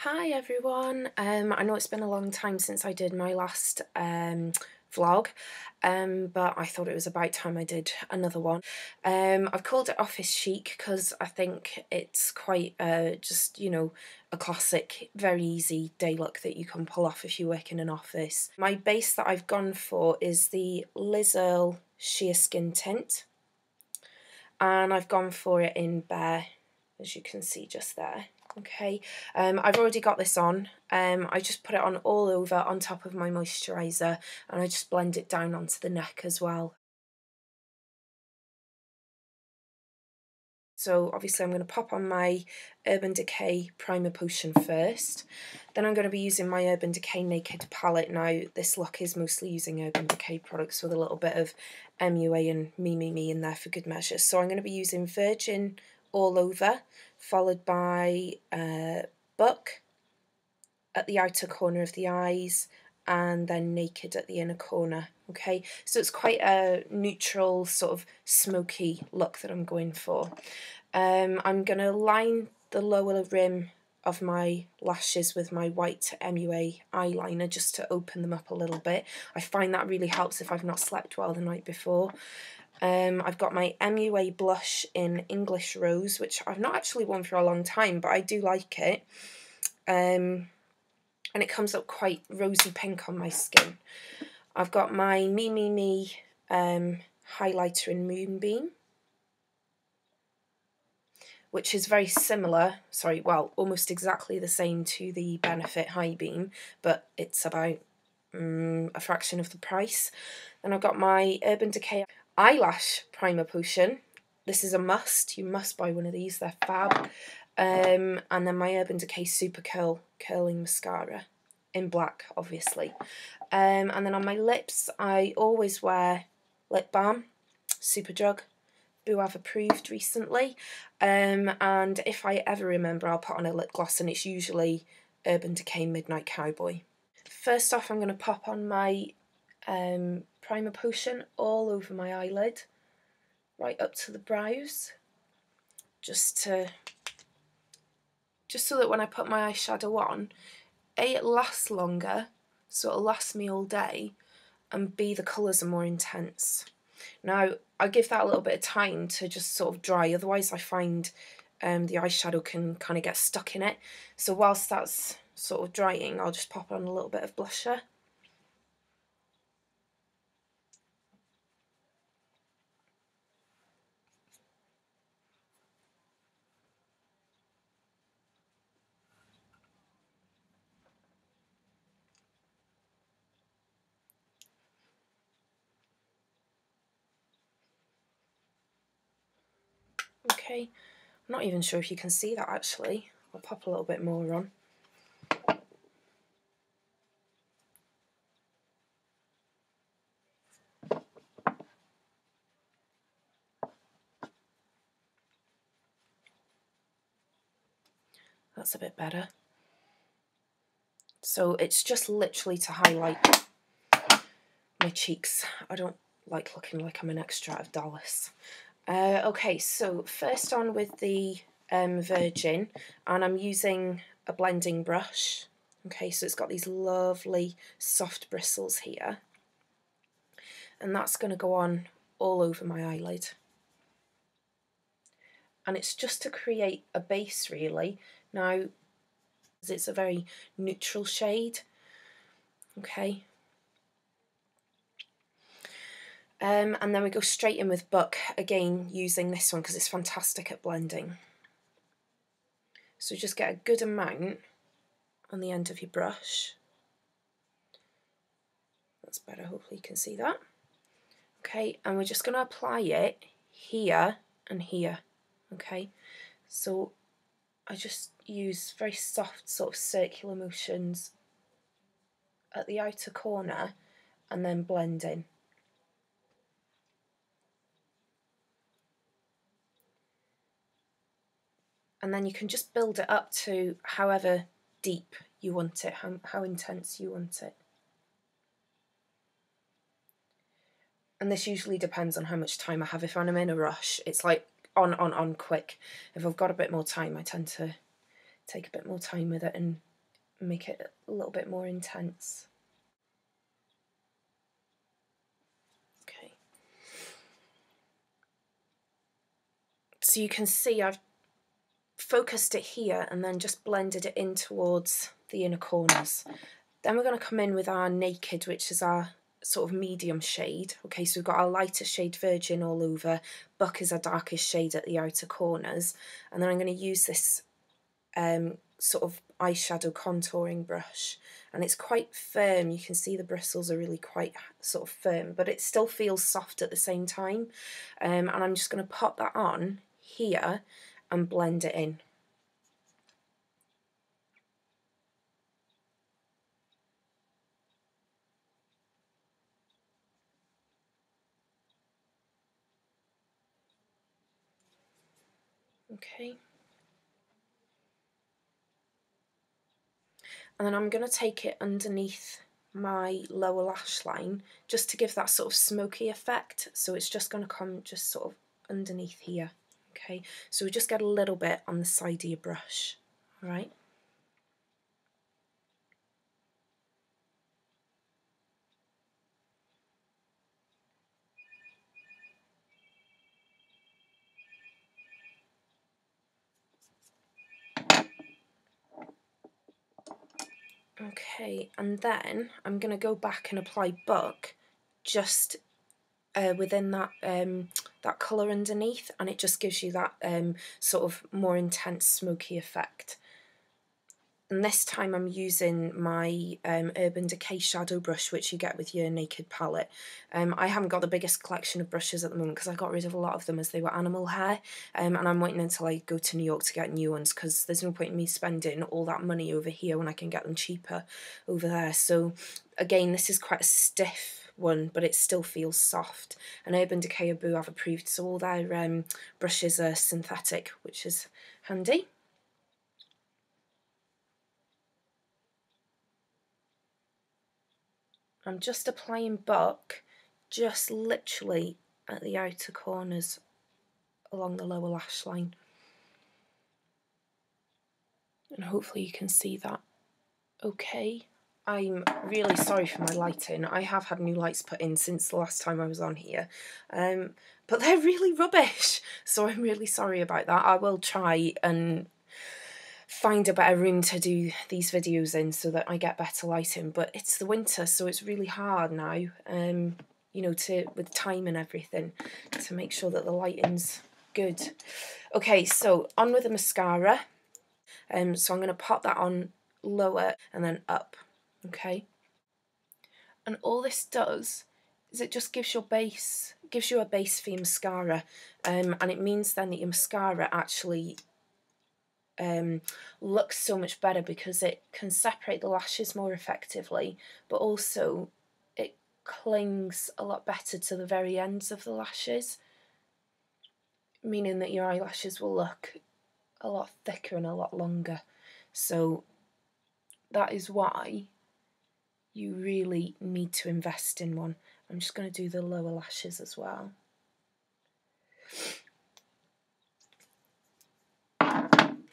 Hi everyone, I know it's been a long time since I did my last vlog, but I thought it was about time I did another one. I've called it Office Chic because I think it's quite just, a classic, very easy day look that you can pull off if you work in an office. My base that I've gone for is the Liz Earle Sheer Skin Tint, and I've gone for it in Bare, as you can see just there. Okay, I've already got this on. I just put it on all over on top of my moisturiser, and I just blend it down onto the neck as well. So obviously I'm going to pop on my Urban Decay Primer Potion first. Then I'm going to be using my Urban Decay Naked palette. Now this look is mostly using Urban Decay products with a little bit of MUA and Me in there for good measure. So I'm going to be using Virgin all over, followed by Buck at the outer corner of the eyes, and then Naked at the inner corner. Okay, so it's quite a neutral sort of smoky look that I'm going for. I'm going to line the lower rim of my lashes with my white MUA eyeliner just to open them up a little bit. I find that really helps if I've not slept well the night before. I've got my MUA blush in English Rose, which I've not actually worn for a long time, but I do like it. And it comes up quite rosy pink on my skin. I've got my Me highlighter in Moonbeam, which is very similar, almost exactly the same to the Benefit High Beam, but it's about a fraction of the price. Then I've got my Urban Decay Eyelash Primer Potion. This is a must. You must buy one of these. They're fab. And then my Urban Decay Super Curl Curling Mascara in black, obviously. And then on my lips, I always wear lip balm, Superdrug. Boo I've approved recently. And if I ever remember, I'll put on a lip gloss, and it's usually Urban Decay Midnight Cowboy. First off, I'm going to pop on my primer potion all over my eyelid, right up to the brows, just so that when I put my eyeshadow on, A, it lasts longer, so it'll last me all day, and B, the colours are more intense. Now, I give that a little bit of time to just sort of dry, otherwise I find the eyeshadow can kind of get stuck in it. So whilst that's sort of drying, I'll just pop on a little bit of blusher. Okay, I'm not even sure if you can see that actually. I'll pop a little bit more on. That's a bit better. So it's just literally to highlight my cheeks. I don't like looking like I'm an extra out of Dallas. Okay, so first on with the Virgin, and I'm using a blending brush. Okay, so it's got these lovely soft bristles here, and that's going to go on all over my eyelid. And it's just to create a base, really. Now, it's a very neutral shade. Okay. And then we go straight in with Buck, again using this one because it's fantastic at blending. So just get a good amount on the end of your brush. That's better, hopefully you can see that. Okay, and we're just going to apply it here and here. Okay, so I just use very soft sort of circular motions at the outer corner and then blend in. And then you can just build it up to however deep you want it, how intense you want it. And this usually depends on how much time I have. If I'm in a rush, it's like on quick. If I've got a bit more time, I tend to take a bit more time with it and make it a little bit more intense. Okay. So you can see I've focused it here and then just blended it in towards the inner corners. Then we're going to come in with our Naked, which is our sort of medium shade. Okay, so we've got our lighter shade Virgin all over, Buck is our darkest shade at the outer corners, and then I'm going to use this sort of eyeshadow contouring brush, and it's quite firm. You can see the bristles are really quite sort of firm, but it still feels soft at the same time, and I'm just going to pop that on here and blend it in. Okay. And then I'm going to take it underneath my lower lash line just to give that sort of smoky effect. So it's just going to come just sort of underneath here. Okay, so we just get a little bit on the side of your brush. All right. Okay, and then I'm going to go back and apply Buck just within that that colour underneath, and it just gives you that sort of more intense smoky effect. And this time I'm using my Urban Decay shadow brush, which you get with your Naked palette. I haven't got the biggest collection of brushes at the moment because I got rid of a lot of them as they were animal hair, and I'm waiting until I go to New York to get new ones because there's no point in me spending all that money over here when I can get them cheaper over there. So again, this is quite a stiff one, but it still feels soft. And Urban Decay Boo I've approved, so all their brushes are synthetic, which is handy. I'm just applying Buck just literally at the outer corners along the lower lash line. And hopefully you can see that okay. I'm really sorry for my lighting. I have had new lights put in since the last time I was on here, but they're really rubbish, so I'm really sorry about that. I will try and find a better room to do these videos in so that I get better lighting, but it's the winter, so it's really hard now, you know, with time and everything, to make sure that the lighting's good. Okay, so on with the mascara. So I'm going to pop that on lower and then up, okay? And all this does is it just gives you a base for your mascara, and it means then that your mascara actually looks so much better because it can separate the lashes more effectively, but also it clings a lot better to the very ends of the lashes, meaning that your eyelashes will look a lot thicker and a lot longer. So that is why you really need to invest in one. I'm just going to do the lower lashes as well.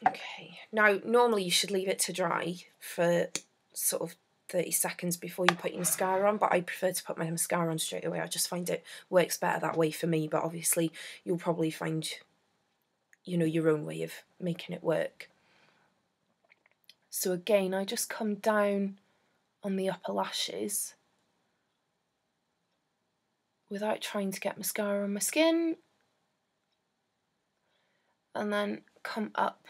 Okay, now normally you should leave it to dry for sort of 30 seconds before you put your mascara on, but I prefer to put my mascara on straight away. I just find it works better that way for me, but obviously you'll probably find, you know, your own way of making it work. So again, I just come down on the upper lashes without trying to get mascara on my skin, and then come up.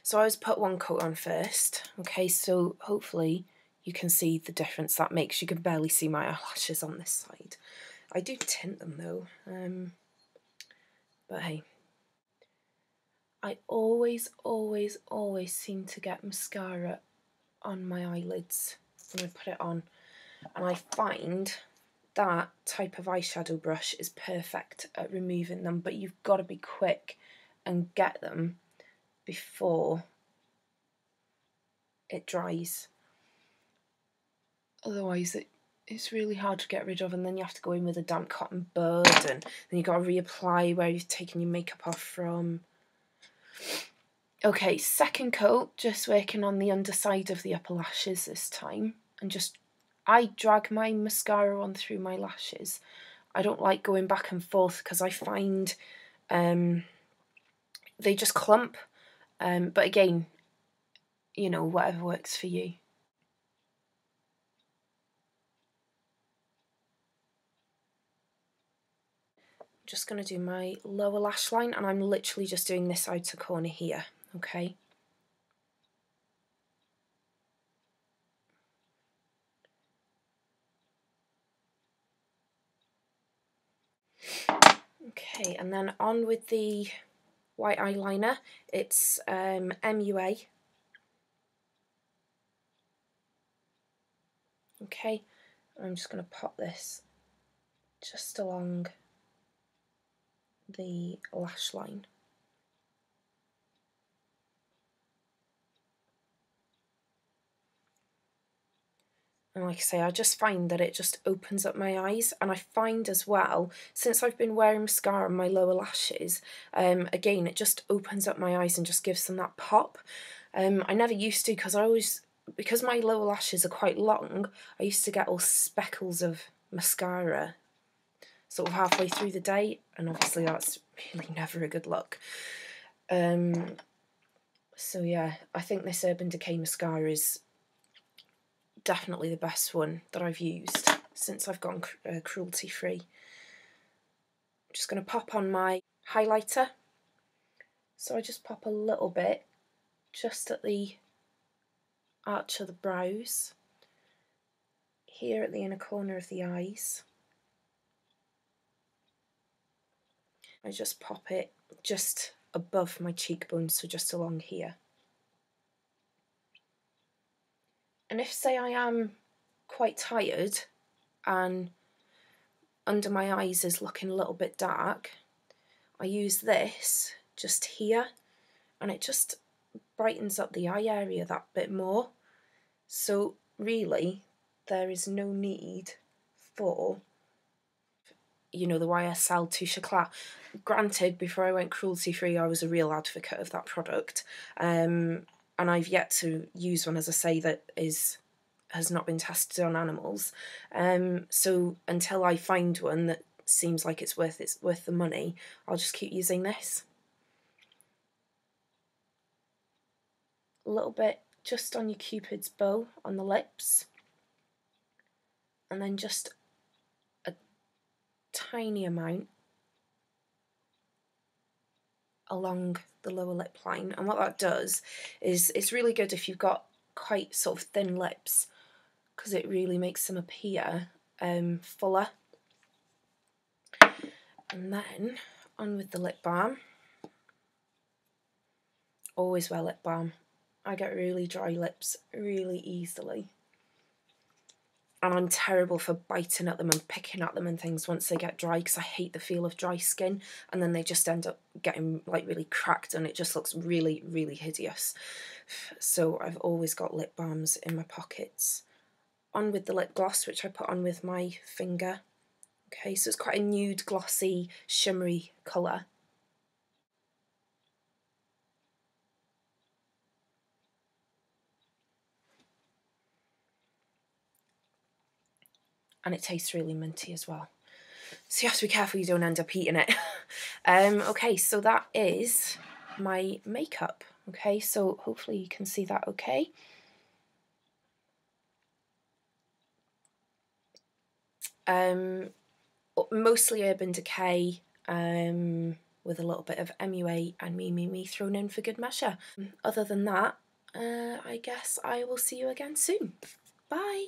So I always put one coat on first, okay, so hopefully you can see the difference that makes. You can barely see my eyelashes on this side. I do tint them though, but hey. I always seem to get mascara on my eyelids and I put it on, and I find that type of eyeshadow brush is perfect at removing them, but you've got to be quick and get them before it dries. Otherwise it's really hard to get rid of, and then you have to go in with a damp cotton bud, and then you've got to reapply where you've taken your makeup off from. Okay, second coat, just working on the underside of the upper lashes this time, and I drag my mascara on through my lashes. I don't like going back and forth because I find they just clump, but again, you know, whatever works for you. I'm just going to do my lower lash line, and I'm literally just doing this outer corner here, okay? Okay, and then on with the white eyeliner. It's MUA. Okay, I'm just going to pop this just along the lash line. And like I say, I just find that it just opens up my eyes, and I find as well, since I've been wearing mascara on my lower lashes, again, it just opens up my eyes and just gives them that pop. I never used to, because my lower lashes are quite long, I used to get all speckles of mascara sort of halfway through the day, and obviously that's really never a good look. So yeah, I think this Urban Decay mascara is definitely the best one that I've used since I've gone cruelty free. I'm just going to pop on my highlighter. So I just pop a little bit just at the arch of the brows, here at the inner corner of the eyes. I just pop it just above my cheekbones, so just along here. And if, say, I am quite tired and under my eyes is looking a little bit dark, I use this just here, and it just brightens up the eye area that bit more. So really, there is no need for, you know, the YSL Touche Eclat. Granted, before I went cruelty free, I was a real advocate of that product, and I've yet to use one, as I say, that has not been tested on animals. So until I find one that seems like it's worth the money, I'll just keep using this. A little bit just on your Cupid's bow on the lips, and then just a tiny amount along the lower lip line. And what that does is, it's really good if you've got quite sort of thin lips, because it really makes them appear fuller. And then on with the lip balm. Always wear lip balm. I get really dry lips really easily, and I'm terrible for biting at them and picking at them and things once they get dry, because I hate the feel of dry skin, and then they just end up getting like really cracked, and it just looks really, really hideous. So I've always got lip balms in my pockets. On with the lip gloss, which I put on with my finger. Okay, so it's quite a nude, glossy, shimmery colour. And it tastes really minty as well. So you have to be careful you don't end up eating it. Okay, so that is my makeup. Okay, so hopefully you can see that okay. Mostly Urban Decay, with a little bit of MUA and me thrown in for good measure. Other than that, I guess I will see you again soon. Bye!